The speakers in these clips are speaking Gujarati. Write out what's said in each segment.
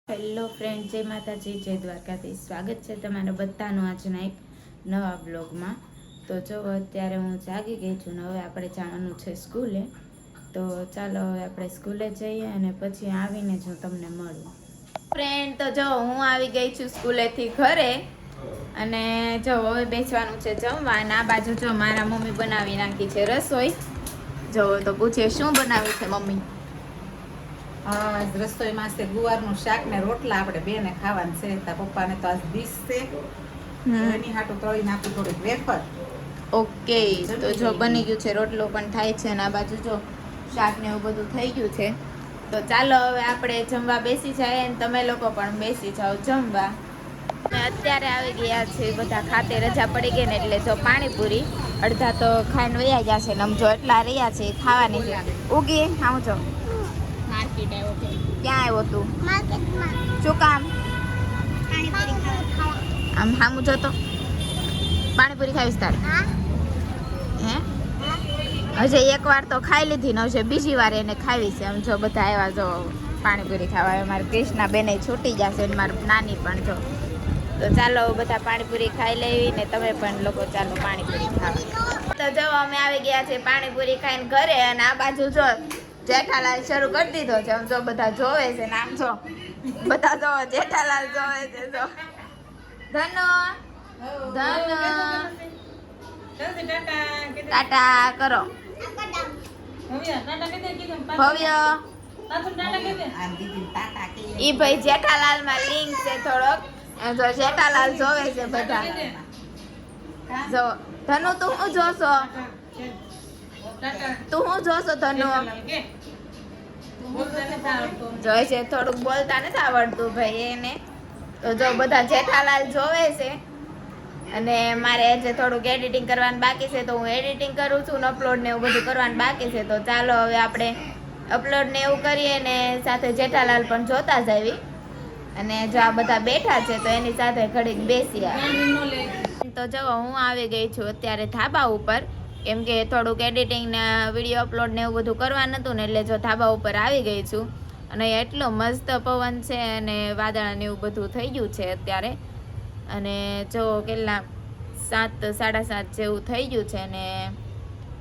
હેલો ફ્રેન્ડ, જય માતાજી, જય દ્વારકાધીશ. સ્વાગત છે તમારા બધાનું આજના એક નવા બ્લોગમાં. તો જો અત્યારે હું જાગી ગઈ છું ને હવે આપણે જવાનું છે સ્કૂલે. તો ચાલો હવે આપણે સ્કૂલે જઈએ અને પછી આવીને જો તમને મળું. ફ્રેન્ડ, તો જો હું આવી ગઈ છું સ્કૂલેથી ઘરે અને જો હવે બેસવાનું છે જમવા. અને આ બાજુ જો મારા મમ્મી બનાવી નાખી છે રસોઈ. જો તો પૂછે શું બનાવ્યું છે મમ્મી? રસોઈમાં છે ગુવારનું શાક ને રોટલા. આપણે બેને ખાવાનું છે. તાર પપ્પાને તો આજ ડીશ છે, એની હાટું તળી નાખું થોડીક વેફર. ઓકે, તો જો બની ગયું છે, રોટલો પણ થાય છે અને આ બાજુ જો શાક ને એવું બધું થઈ ગયું છે. તો ચાલો હવે આપણે જમવા બેસી જાય અને તમે લોકો પણ બેસી જાઓ જમવા. અત્યારે આવી ગયા છે બધા ખાતે, રજા પડી ગઈ ને એટલે જો પાણીપુરી અડધા તો ખાઈને વયા ગયા છે ને આમ જો એટલા રહ્યા છે ખાવાની છે. ઉગી આવું જો માર્કેટ આવ્યો છે. ક્યાં આવ્યો તું? માર્કેટમાં. શું કામ? પાણીપુરી ખાવા. આમ સામું જોતો પાણીપુરી ખાવીશ તારે? હે હજે એક વાર તો ખાઈ લીધી ને હજે બીજી વાર એને ખાવી છે. આમ જો બધા આવ્યા જો પાણીપુરી ખાવા. મારી કૃષ્ણા બેને છૂટી જશે ને મારી નાની પણ જો. તો ચાલો બધા પાણીપુરી ખાઈ લેવી ને તમે પણ લોકો ચાલો પાણીપુરી ખાવા. તો જો અમે આવી ગયા છે પાણીપુરી ખાઈને ઘરે અને આ બાજુ જો જેઠાલાલ શરૂ કરી દીધો છે. આમ જો બધા જોવે છે ને આમ જો બધા જો જેઠાલાલ જોવે છે. જો ધનો ટાટા કરો ભવ્ય. ઈ ભાઈ જેઠાલાલ માં લિંક છે થોડોક. જો જેઠાલાલ જોવે છે બધા. જો ધનુ તું શું જોશો? તું શું જોશો ધનુ? જોઈ છે થોડુંક બોલતા નથી આવડતું ભાઈ એને. તો જો બધા જેઠાલાલ જોવે છે અને મારે આજે થોડુંક એડિટિંગ કરવાનું બાકી છે તો હું એડિટિંગ કરું છું ને અપલોડ ને એવું બધું કરવાનું બાકી છે. તો ચાલો હવે આપણે અપલોડ ને એવું કરીએ ને સાથે જેઠાલાલ પણ જોતા જ આવી. અને જો આ બધા બેઠા છે તો એની સાથે ઘડીક બેસી આવે. તો જો હું આવી ગઈ છું અત્યારે ધાબા ઉપર, કેમ કે થોડુંક એડિટિંગ ને વિડીયો અપલોડ ને એવું બધું કરવાનું હતું ને એટલે જો ધાબા ઉપર આવી ગઈ છું. અને એટલો મસ્ત પવન છે અને વાદળ ને એવું બધું થઈ ગયું છે અત્યારે. અને જો કેટલા 7 સાડા 7 જેવું થઈ ગયું છે અને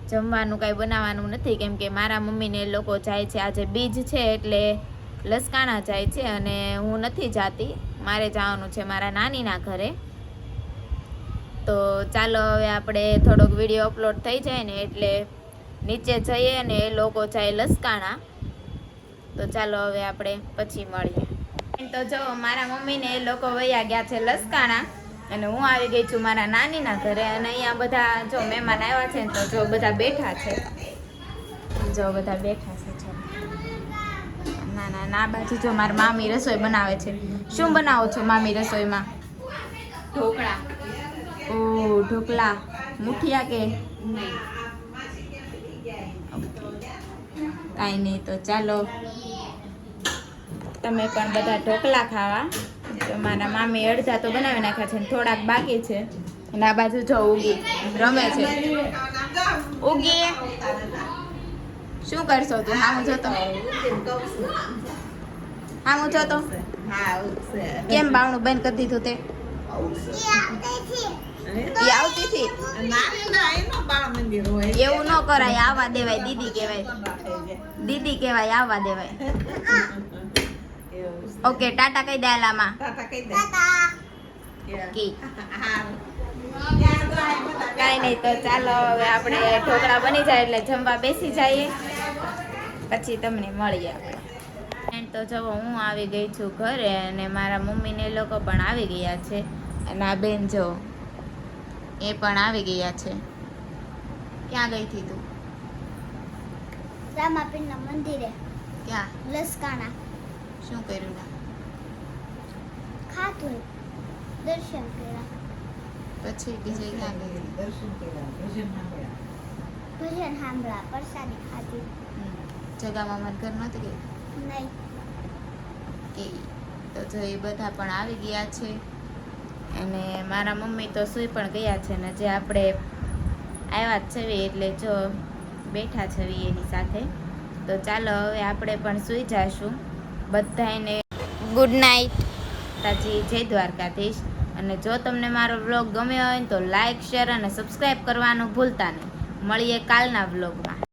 જમવાનું કાંઈ બનાવવાનું નથી, કેમ કે મારા મમ્મીને લોકો જાય છે આજે બીજ છે એટલે લસકાણા જાય છે અને હું નથી જાતી. મારે જવાનું છે મારા નાનીના ઘરે. તો ચાલો હવે આપણે થોડોક વિડીયો અપલોડ થઈ જાય ને એટલે નીચે જઈએ અને એ લોકો જાય લસકાણા. તો ચાલો હવે આપણે પછી મળીએ. તો જો મારા મમ્મીને એ લોકો વયા ગયા છે લસકાણા અને હું આવી ગઈ છું મારા નાનીના ઘરે. અને અહીંયા બધા જો મહેમાન આવ્યા છે ને તો જો બધા બેઠા છે. જો બધા બેઠા છે. જો ના બાજુ જો મારી મામી રસોઈ બનાવે છે. શું બનાવો છો મામી રસોઈમાં? ઢોકળા. ઓ ઢોકળા. મુઠિયા કે કાંઈ નહીં. તો ચાલો તમે પણ બધા ઢોકળા ખાવા. તો મારા મામી અડધા તો બનાવી નાખ્યા છે ને થોડાક બાકી છે. અને આ બાજુ જો ઉગી રમે છે. ઉગી શું કરશો તું? હામું જોતો હામું જોતો કેમ બાવણું બંધ કરી દીધું તે? એ આવતી હતી. એવું ન કરાય, આવવા દેવાય. દીદી કહેવાય, દીદી કહેવાય, આવવા દેવાય. ઓકે ટાટા કહી દે આલામાં. કાંઈ નહીં. તો ચાલો હવે આપણે ઢોકળા બની જાય એટલે જમવા બેસી જઈએ પછી તમને મળીએ આપણે. તો જો હું આવી ગઈ છું ઘરે અને મારા મમ્મીને એ લોકો પણ આવી ગયા છે. અને આ બેન જો એ પણ આવી ગયા છે. ક્યાં ગઈ હતી તું? રામાપીરના મંદિરે. ક્યાં? લસકાણા. શું કર્યું ના? ખાધું, દર્શન કર્યા. પછી બીજે ક્યાં ગઈ? દર્શન કર્યા, ભજન સાંભળ્યા. ભજન સાંભળ્યા, પ્રસાદી ખાધી. જગામાં મારા ઘર નહોતી ગઈ નહીં કે. તો જો એ બધા પણ આવી ગયા છે અને મારા મમ્મી તો સૂઈ પણ ગયા છે ને જે આપણે આવ્યા જ છે એટલે જો બેઠા છે એની સાથે. તો ચાલો હવે આપણે પણ સૂઈ જઈશું. બધાને ગુડ નાઇટ. તાજી જય દ્વારકાધીશ. અને જો તમને મારો વ્લોગ ગમ્યો હોય તો લાઈક શેર અને સબસ્ક્રાઈબ કરવાનું ભૂલતા નહીં. મળીએ કાલના વ્લોગમાં.